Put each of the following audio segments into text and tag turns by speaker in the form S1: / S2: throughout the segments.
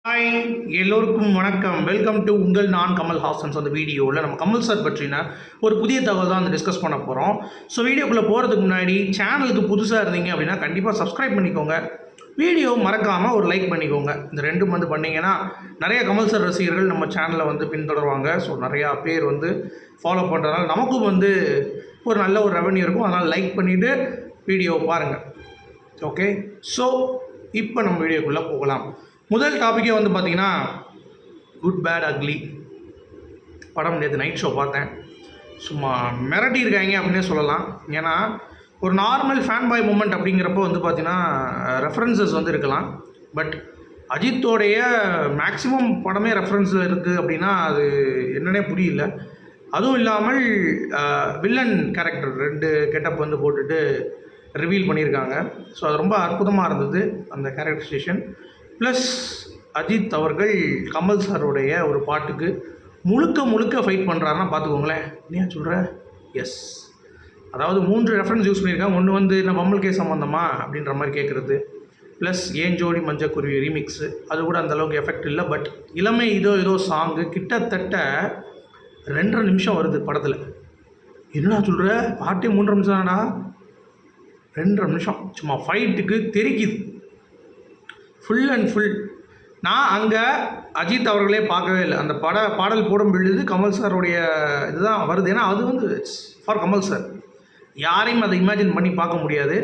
S1: Hi, எல்லோருக்கும் வணக்கம். Welcome to உங்கள் நான் கமல் ஹாசன்ஸ். அந்த வீடியோவில் நம்ம கமல் சார் பற்றின ஒரு புதிய தகவல் தான் டிஸ்கஸ் பண்ண போகிறோம். ஸோ வீடியோக்குள்ளே போகிறதுக்கு முன்னாடி சேனலுக்கு புதுசாக இருந்தீங்க அப்படின்னா கண்டிப்பாக சப்ஸ்கிரைப் பண்ணிக்கோங்க. வீடியோ மறக்காமல் ஒரு லைக் பண்ணிக்கோங்க. இந்த ரெண்டும் பண்ணிங்கன்னா நிறைய கமல் சார் ரசிகர்கள் நம்ம சேனலை பின்தொடருவாங்க. ஸோ நிறையா பேர் ஃபாலோ பண்ணுறதுனால நமக்கும் ஒரு நல்ல ஒரு ரெவன்யூ இருக்கும். அதனால் லைக் பண்ணிவிட்டு வீடியோ பாருங்கள். ஓகே, ஸோ இப்போ நம்ம வீடியோக்குள்ளே போகலாம். முதல் டாப்பிக்கே பார்த்தீங்கன்னா குட் பேட் அக்லி படம். நேற்று நைட் ஷோ பார்த்தேன். சும்மா மிரட்டி இருக்காங்க அப்படின்னே சொல்லலாம். ஏன்னா ஒரு நார்மல் ஃபேன் பாய் மூமெண்ட் அப்படிங்கிறப்போ பார்த்தீங்கன்னா ரெஃபரன்சஸ் இருக்கலாம். பட் அஜித்தோடைய மேக்ஸிமம் படமே ரெஃபரன்ஸில் இருக்குது அப்படின்னா அது என்னன்னே புரியல. அதுவும் இல்லாமல் வில்லன் கேரக்டர் 2 கெட்டப் போட்டுட்டு ரிவீல் பண்ணியிருக்காங்க. ஸோ அது ரொம்ப அற்புதமாக இருந்தது அந்த கேரக்டரைசேஷன். ப்ளஸ் அஜித் அவர்கள் கமல் சாருடைய ஒரு பாட்டுக்கு முழுக்க ஃபைட் பண்ணுறாருன்னா பார்த்துக்கோங்களேன். என்ன சொல்கிற? எஸ், அதாவது 3 ரெஃபரன்ஸ் யூஸ் பண்ணியிருக்காங்க. ஒன்று நான் பம்மல் கே சம்மந்தமா அப்படின்ற மாதிரி கேட்குறது, ப்ளஸ் ஏன் ஜோடி மஞ்சக்குருவி ரீமிக்ஸு, அது கூட அந்தளவுக்கு எஃபெக்ட் இல்லை. பட் இளமை ஏதோ சாங்கு கிட்டத்தட்ட 2.5 நிமிஷம் வருது படத்தில். என்னடா சொல்கிற? பாட்டே 3.5 நிமிஷம் தானடா. 2.5 நிமிஷம் சும்மா ஃபைட்டுக்கு தெரிக்குது ஃபுல் அண்ட் ஃபுல். நான் அங்கே அஜித் அவர்களே பார்க்கவே இல்லை. அந்த பாடல் போடும் பொழுது கமல் சாருடைய இதுதான் வருது. ஏன்னா அது ஃபார் கமல் சார். யாரையும் அதை இமேஜின் பண்ணி பார்க்க முடியாது.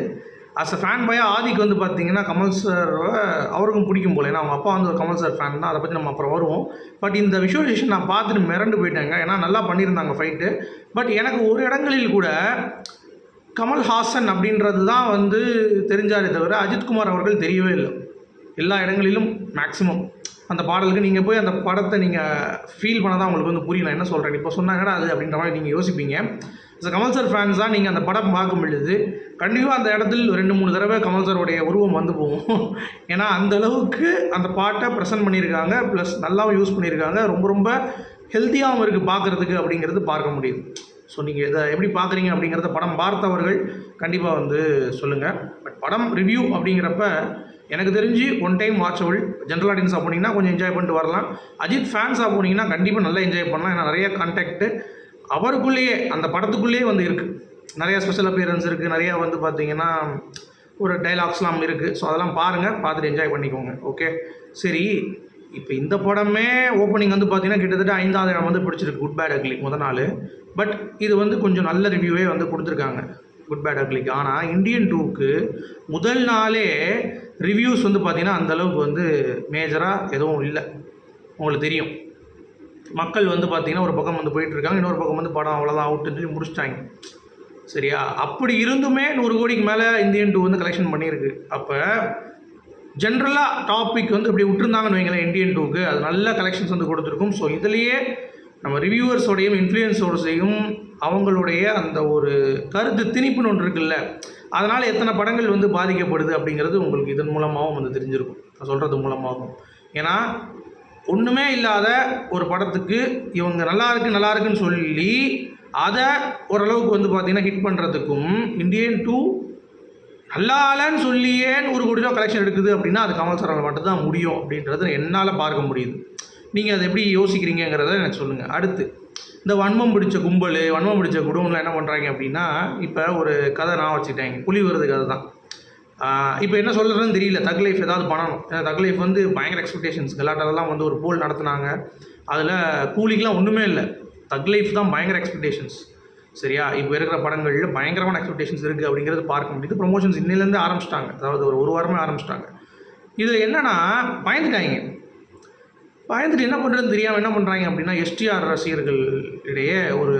S1: அஸ் அ ஃபேன் பாயாக ஆதிக்கு பார்த்தீங்கன்னா கமல் சார் அவருக்கும் பிடிக்கும் போல். ஏன்னா அவங்க அப்பா ஒரு கமல் சார் ஃபேன் தான். அதை பற்றி நம்ம அப்புறம் வருவோம். பட் இந்த விஷுவலைசேஷன் நான் பார்த்துட்டு மிரண்டு போயிட்டேங்க. ஏன்னா நல்லா பண்ணியிருந்தாங்க ஃபைட்டு. பட் எனக்கு ஒரு இடங்களில் கூட கமல்ஹாசன் அப்படின்றது தான் தெரிஞ்சாரே தவிர அஜித்குமார் அவர்கள் தெரியவே இல்லை. எல்லா இடங்களிலும் மேக்ஸிமம் அந்த பாடலுக்கு நீங்கள் போய் அந்த படத்தை நீங்கள் ஃபீல் பண்ண தான் உங்களுக்கு புரியும். நான் என்ன சொல்கிறேன், இப்போ சொன்னாங்கன்னா அது அப்படின்ற மாதிரி நீங்கள் யோசிப்பீங்க. கமல் சார் ஃபேன்ஸ் தான் நீங்கள் அந்த படம் பார்க்கும் பொழுது கண்டிப்பாக அந்த இடத்துல 2-3 தடவை கமல் சாருடைய உருவம் போகும். ஏன்னா அந்தளவுக்கு அந்த பாட்டை ப்ரெசென்ட் பண்ணியிருக்காங்க. ப்ளஸ் நல்லாவும் யூஸ் பண்ணியிருக்காங்க. ரொம்ப ஹெல்த்தியாகவும் இருக்குது பார்க்குறதுக்கு அப்படிங்கிறது பார்க்க முடியுது. ஸோ நீங்கள் இதை எப்படி பார்க்குறீங்க அப்படிங்கிறத படம் பார்த்தவர்கள் கண்டிப்பாக சொல்லுங்கள். பட் படம் ரிவ்யூ அப்படிங்கிறப்ப எனக்கு தெரிஞ்சு ஒன் டைம் வாட்சபிள். ஜென்ரல் ஆடியன்ஸாக போனீங்கன்னா கொஞ்சம் என்ஜாய் பண்ணிட்டு வரலாம். அஜித் ஃபேன்ஸாக போனீங்கன்னா கண்டிப்பாக நல்லா என்ஜாய் பண்ணலாம். ஏன்னா நிறைய கான்டாக்டு அவருக்குள்ளேயே அந்த படத்துக்குள்ளேயே இருக்குது. நிறையா ஸ்பெஷல் அப்பியரன்ஸ் இருக்குது. நிறையா பார்த்தீங்கன்னா ஒரு டைலாக்ஸ்லாம் இருக்குது. ஸோ அதெல்லாம் பாருங்கள், பார்த்துட்டு என்ஜாய் பண்ணிக்கோங்க. ஓகே, சரி. இப்போ இந்த படமே ஓப்பனிங் பார்த்தீங்கன்னா கிட்டத்தட்ட 5வது இடம் பிடிச்சிருக்கு குட் பேட் அக்லி முதல் நாள். பட் இது கொஞ்சம் நல்ல ரிவ்யூவே கொடுத்துருக்காங்க குட் பேட் அக்லிக்கு. ஆனால் இந்தியன் 2க்கு முதல் நாளே ரிவ்யூஸ் பார்த்தீங்கன்னா அந்தளவுக்கு மேஜராக எதுவும் இல்லை. உங்களுக்கு தெரியும், மக்கள் பார்த்தீங்கன்னா ஒரு பக்கம் போயிட்டுருக்காங்க, இன்னொரு பக்கம் படம் அவ்வளோதான் அவுட்டுன்னு சொல்லி முடிச்சிட்டாங்க. சரியா? அப்படி இருந்துமே 100 கோடிக்கு மேலே இந்தியன் 2 கலெக்ஷன் பண்ணியிருக்கு. அப்போ ஜென்ரலாக டாபிக் இப்படி விட்டுருந்தாங்கன்னு வைங்களேன் இந்தியன் 2க்கு, அது நல்ல கலெக்ஷன்ஸ் கொடுத்துருக்கும். ஸோ இதுலேயே நம்ம ரிவ்யூவர்ஸோடையும் இன்ஃப்ளூயன்ஸோடையும் அவங்களுடைய அந்த ஒரு கருத்து திணிப்புன்னு ஒன்று இருக்குல்ல, அதனால் எத்தனை படங்கள் பாதிக்கப்படுது அப்படிங்கிறது உங்களுக்கு இதன் மூலமாகவும் தெரிஞ்சிருக்கும். நான் சொல்கிறது மூலமாகவும். ஏன்னா ஒன்றுமே இல்லாத ஒரு படத்துக்கு இவங்க நல்லா இருக்குன்னு சொல்லி அதை ஓரளவுக்கு பார்த்திங்கன்னா ஹிட் பண்ணுறதுக்கும் இந்தியன் 2 நல்லா இல்லைன்னு சொல்லியே 100 கோடி ரூபா கலெக்ஷன் எடுக்குது அப்படின்னா அது கமல் சாரால் மட்டும்தான் முடியும் அப்படின்றது என்னால் பார்க்க முடியுது. நீங்கள் அதை எப்படி யோசிக்கிறீங்கிறத எனக்கு சொல்லுங்கள். அடுத்து இந்த வன்மம் பிடிச்ச கும்பல், வன்மம் பிடிச்ச குடும்பம்லாம் என்ன பண்ணுறாங்க அப்படின்னா, இப்போ ஒரு கதை நான் வச்சுக்கிட்டாங்க, புலி வருது கதை தான். இப்போ என்ன சொல்கிறதுன்னு தெரியல. தக் லைஃப் ஏதாவது பண்ணணும். ஏன்னா தக் லைஃப் பயங்கர எக்ஸ்பெக்டேஷன்ஸ். கலாட்டெல்லாம் ஒரு போல் நடத்துனாங்க. அதில் கூலிக்கெலாம் ஒன்றுமே இல்லை. தக் லைஃப் தான் பயங்கர எக்ஸ்பெக்டேஷன்ஸ். சரியா? இப்போ இருக்கிற படங்களில் பயங்கரமான எக்ஸ்பெக்டேஷன்ஸ் இருக்குது அப்படிங்கிறது பார்க்க முடியுது. ப்ரொமோஷன்ஸ் இன்னிலேருந்து ஆரம்பிச்சிட்டாங்க. அதாவது ஒரு வாரமே ஆரம்பிச்சிட்டாங்க. இதில் என்னென்னா பயந்துட்டு என்ன பண்ணுறதுன்னு தெரியாமல் என்ன பண்ணுறாங்க அப்படின்னா எஸ்டிஆர் ரசிகர்கள் இடையே ஒரு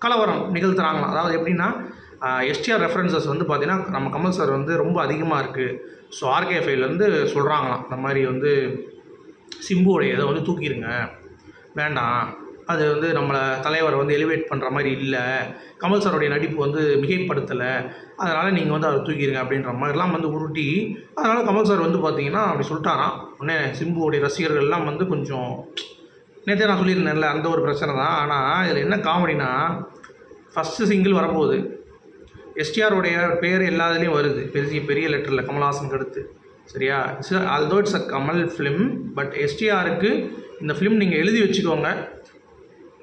S1: கலவரம் நிகழ்த்துறாங்களாம். அதாவது எப்படின்னா எஸ்டிஆர் ரெஃபரன்சஸ் பார்த்தீங்கன்னா நம்ம கமல் சார் ரொம்ப அதிகமாக இருக்குது. ஸோ ஆர்கேஎஃப்ஐலேருந்து சொல்கிறாங்களாம், இந்த மாதிரி சிம்புவோடைய இதை தூக்கிடுங்க, வேண்டாம், அது நம்மளை தலைவரை எலிவேட் பண்ணுற மாதிரி இல்லை, கமல் சாருடைய நடிப்பு மிகைப்படுத்தலை, அதனால் நீங்கள் அதை தூக்கிடுங்க அப்படின்ற மாதிரிலாம் உருட்டி, அதனால் கமல் சார் பார்த்தீங்கன்னா அப்படி சொல்லிட்டாராம். உடனே சிம்புவோடைய ரசிகர்கள்லாம் கொஞ்சம் நேற்றே நான் சொல்லியிருந்தேன்ல அந்த ஒரு பிரச்சனை தான். ஆனால் இதில் என்ன காமெடினா, ஃபஸ்ட்டு சிங்கிள் வரப்போகுது, எஸ்டிஆருடைய பேர் எல்லாத்துலேயும் வருது பெரிய லெட்டரில் கமல்ஹாசனுக்கு அடுத்து. சரியா? Although it's a Kamal film, but எஸ்டிஆருக்கு இந்த ஃபிலிம் நீங்கள் எழுதி வச்சுக்கோங்க.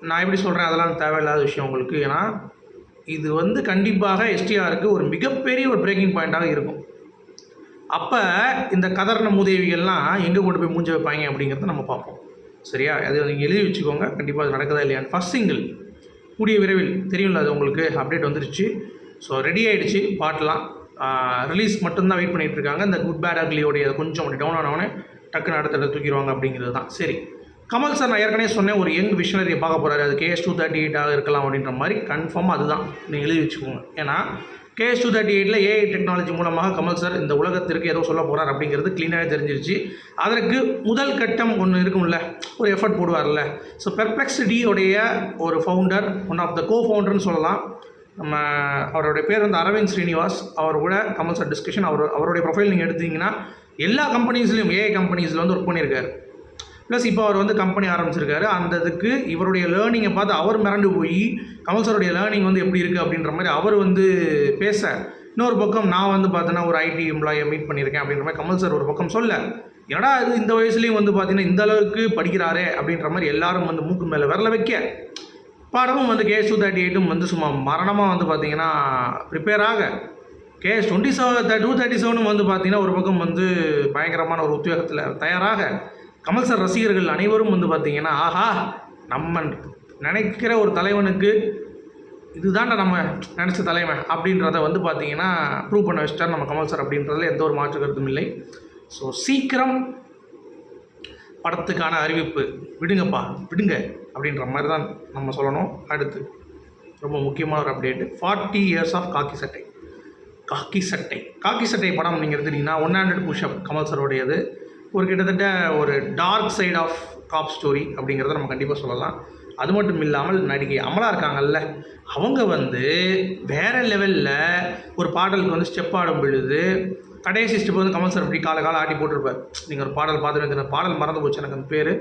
S1: நான் எப்படி சொல்கிறேன், அதெல்லாம் தேவையில்லாத விஷயம் உங்களுக்கு. ஏன்னா இது வந்து கண்டிப்பாக எஸ்டிஆருக்கு ஒரு மிகப்பெரிய ஒரு பிரேக்கிங் பாயிண்ட்டாக இருக்கும். அப்போ இந்த கதர்ன மூதேவிகள்லாம் எங்கே கொண்டு போய் மூஞ்ச வைப்பாங்க அப்படிங்கிறத நம்ம பார்ப்போம். சரியா? அது நீங்கள் எழுதி வச்சுக்கோங்க. கண்டிப்பாக அது நடக்குதா இல்லையான்னு. ஃபஸ்ட் சிங்கிள் கூடிய விரைவில் தெரியும்ல, அது உங்களுக்கு அப்டேட் வந்துருச்சு. ஸோ ரெடி ஆகிடுச்சு. பாட்டெலாம் ரிலீஸ் மட்டும்தான் வெயிட் பண்ணிகிட்டு இருக்காங்க. இந்த குட் பேட் அக்லியோடைய கொஞ்சம் அப்படி டவுன் ஆனவொடனே டக்குன்னு அடுத்த தூக்கிடுவாங்க அப்படிங்கிறது தான். சரி, கமல் சார் நான் ஏற்கனவே சொன்னேன், ஒரு யங் விஷனரியை பார்க்க போகிறாரு. அது KS238 இருக்கலாம் அப்படின்ற மாதிரி கன்ஃபார்மாக அதுதான் நீங்கள் எழுதி வச்சுக்கோங்க. ஏன்னா KS238 ஏஐ டெக்னாலஜி மூலமாக கமல் சார் இந்த உலகத்திற்கு ஏதோ சொல்ல போகிறார் அப்படிங்கிறது க்ளீனாகவே தெரிஞ்சிருச்சு. அதற்கு முதல் கட்டம் ஒன்று இருக்கும்ல, ஒரு எஃபர்ட் போடுவார்ல. ஸோ பெர்ப்ளெக்ஸிட்டியோடைய ஒரு ஃபவுண்டர், ஒன் ஆஃப் த ஃபவுண்டர்னு சொல்லலாம். நம்ம அவருடைய பேர் வந்து அரவிந்த் ஸ்ரீனிவாஸ். அவர் கூட கமல் சார் டிஸ்கஷன், அவருடைய ப்ரொஃபைல் நீங்கள் எடுத்தீங்கன்னா எல்லா கம்பெனிஸ்லையும் ஏஐ கம்பெனிஸில் வந்து ஒர்க் பண்ணியிருக்காரு. ப்ளஸ் இப்போ அவர் வந்து கம்பெனி ஆரம்பிச்சிருக்காரு. அந்த இதுக்கு இவருடைய லேர்னிங்கை பார்த்து அவர் மிரண்டு போய் கமல் சாருடைய லேர்னிங் வந்து எப்படி இருக்குது அப்படின்ற மாதிரி அவர் வந்து பேச, இன்னொரு பக்கம் நான் வந்து பார்த்தோன்னா ஒரு ஐடி எம்ப்ளாயை மீட் பண்ணியிருக்கேன் அப்படின்ற மாதிரி கமல் சார் ஒரு பக்கம் சொல்ல, ஏன்னா இது இந்த வயசுலேயும் வந்து பார்த்தீங்கன்னா இந்த அளவுக்கு படிக்கிறாரே அப்படின்ற மாதிரி எல்லாரும் வந்து மூக்கு மேலே விரல வைக்க, படமும் வந்து KS238 வந்து சும்மா மரணமாக வந்து பார்த்திங்கன்னா ப்ரிப்பேர் ஆக, KS237 வந்து பார்த்திங்கன்னா ஒரு பக்கம் வந்து பயங்கரமான ஒரு உத்வேகத்தில் தயாராக, கமல் சார் ரசிகர்கள் அனைவரும் வந்து பார்த்திங்கன்னா ஆஹா நம்ம நினைக்கிற ஒரு தலைவனுக்கு இதுதான்டா நம்ம நினச்ச தலைவன் அப்படின்றத வந்து பார்த்திங்கன்னா ப்ரூவ் பண்ண வச்சிட்டார் நம்ம கமல் சார் அப்படின்றதுல எந்த ஒரு மாற்று கருத்தும் இல்லை. ஸோ சீக்கிரம் படத்துக்கான அறிவிப்பு விடுங்கப்பா விடுங்க அப்படின்ற மாதிரி தான் நம்ம சொல்லணும். அடுத்து ரொம்ப முக்கியமான ஒரு அப்டேட்டு, 40 years ஆஃப் காக்கி சட்டை படம் நீங்கள் எடுத்துட்டிங்கன்னா 100 புஷ்அப் கமல் சாரோடையது. ஒரு கிட்டத்தட்ட ஒரு dark side of cop story அப்படிங்கிறத நம்ம கண்டிப்பாக சொல்லலாம். அது மட்டும் இல்லாமல் நடிகை அமலா இருக்காங்கல்ல, அவங்க வந்து வேறு லெவலில் ஒரு பாடலுக்கு வந்து ஸ்டெப் ஆடும் பொழுது கடைசி ஸ்டெப் வந்து கமல் சார் அப்படி காலை ஆட்டி போட்டிருப்பார். நீங்கள் ஒரு பாடல் பார்த்துட்டு, பாடல் மறந்து போச்சு எனக்கு அந்த பேர்.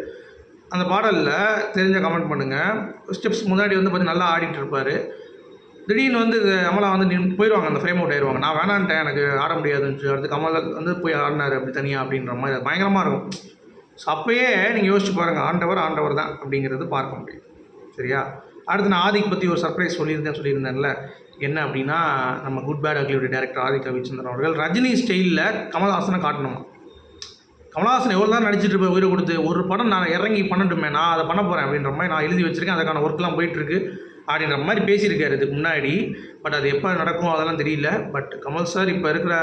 S1: அந்த பாடலில் தெரிஞ்ச கமெண்ட் பண்ணுங்கள். ஸ்டெப்ஸ் முன்னாடி வந்து பார்த்து நல்லா ஆடிட்டு இருப்பார். திடீர்னு வந்து அமலா வந்து போயிடுவாங்க, அந்த ஃப்ரேம் அவுட் ஆயிடுவாங்க. நான் வேணான்ட்டேன், எனக்கு ஆட முடியாதுன்னு. அடுத்து கமல் வந்து போய் ஆடினார் அப்படி தனியாக அப்படின்ற மாதிரி அது பயங்கரமாக இருக்கும். ஸோ அப்போயே நீங்கள் யோசிச்சு பாருங்கள், ஆண்டவர் தான் அப்படிங்கிறது பார்க்க முடியும். சரியா? அடுத்து நான் ஆதிக் பற்றி ஒரு சர்ப்ரைஸ் சொல்லியிருந்தேன்ல, என்ன அப்படின்னா நம்ம குட் பேட் அக்லியோட டேரக்டர் ஆதிக் ரவிச்சந்திரன் அவர்கள் ரஜினி ஸ்டைலில் கமல்ஹாசனை காட்டணுமா. கமல்ஹாசன் எவ்வளோ தான் நடிச்சிட்டு இருப்பேன் உயிரை கொடுத்து, ஒரு படம் நான் இறங்கி பண்ணட்டுமே, நான் அதை பண்ண போகிறேன் அப்படின்ற மாதிரி நான் எழுதி வச்சுருக்கேன், அதுக்கான ஒர்க்லாம் போயிட்டுருக்கு அப்படின்ற மாதிரி பேசியிருக்காரு இதுக்கு முன்னாடி. பட் அது எப்போ நடக்கும் அதெல்லாம் தெரியல. பட் கமல் சார் இப்போ இருக்கிற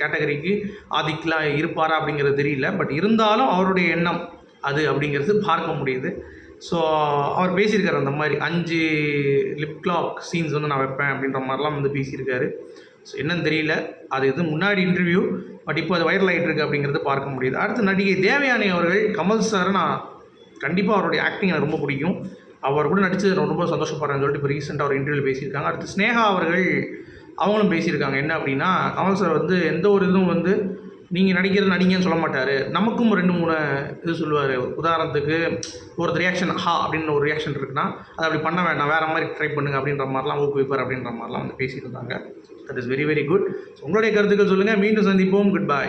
S1: கேட்டகரிக்கு ஆதிக்கெலாம் இருப்பாரா அப்படிங்கிறது தெரியல. பட் இருந்தாலும் அவருடைய எண்ணம் அது அப்படிங்கிறது பார்க்க முடியுது. ஸோ அவர் பேசியிருக்காரு அந்த மாதிரி 5 லிப் லாக் சீன்ஸ் வந்து நான் வைப்பேன் அப்படின்ற மாதிரிலாம் வந்து பேசியிருக்காரு. ஸோ என்னன்னு தெரியல, அது இது முன்னாடி இன்டர்வியூ, பட் இப்போ அது வைரல் ஆகிட்டு இருக்குது அப்படிங்கிறது பார்க்க முடியுது. அடுத்து நடிகை தேவயானி அவர்கள் கமல் சாரை நான் கண்டிப்பாக அவருடைய ஆக்டிங் எனக்கு ரொம்ப பிடிக்கும், அவர் கூட நடித்து ரொம்ப சந்தோஷப்படுறேன்னு சொல்லிட்டு இப்போ ரீசெண்டாக ஒரு இன்டர்வியூவில் பேசியிருக்காங்க. அடுத்து ஸ்னேகா அவர்கள் அவங்களும் பேசியிருக்காங்க. என்ன அப்படின்னா கமல் சார் வந்து எந்த ஒரு இதுவும் வந்து நீங்கள் நடிங்கன்னு சொல்ல மாட்டார், நமக்கும் 2-3 இது சொல்லுவார். உதாரணத்துக்கு ஒரு ரியாக்ஷன் அப்படின்னு ஒரு ரியாக்ஷன் இருக்குன்னா அதை அப்படி பண்ண வேண்டாம், வேறு மாதிரி ட்ரை பண்ணுங்கள் அப்படின்ற மாதிரிலாம் ஊக்குவிப்பார் அப்படின்ற மாதிரிலாம் வந்து பேசியிருந்தாங்க. That is very very good. உங்களுடைய கருத்துக்கள் சொல்லுங்கள். மீண்டும் சந்திப்போம். Good bye.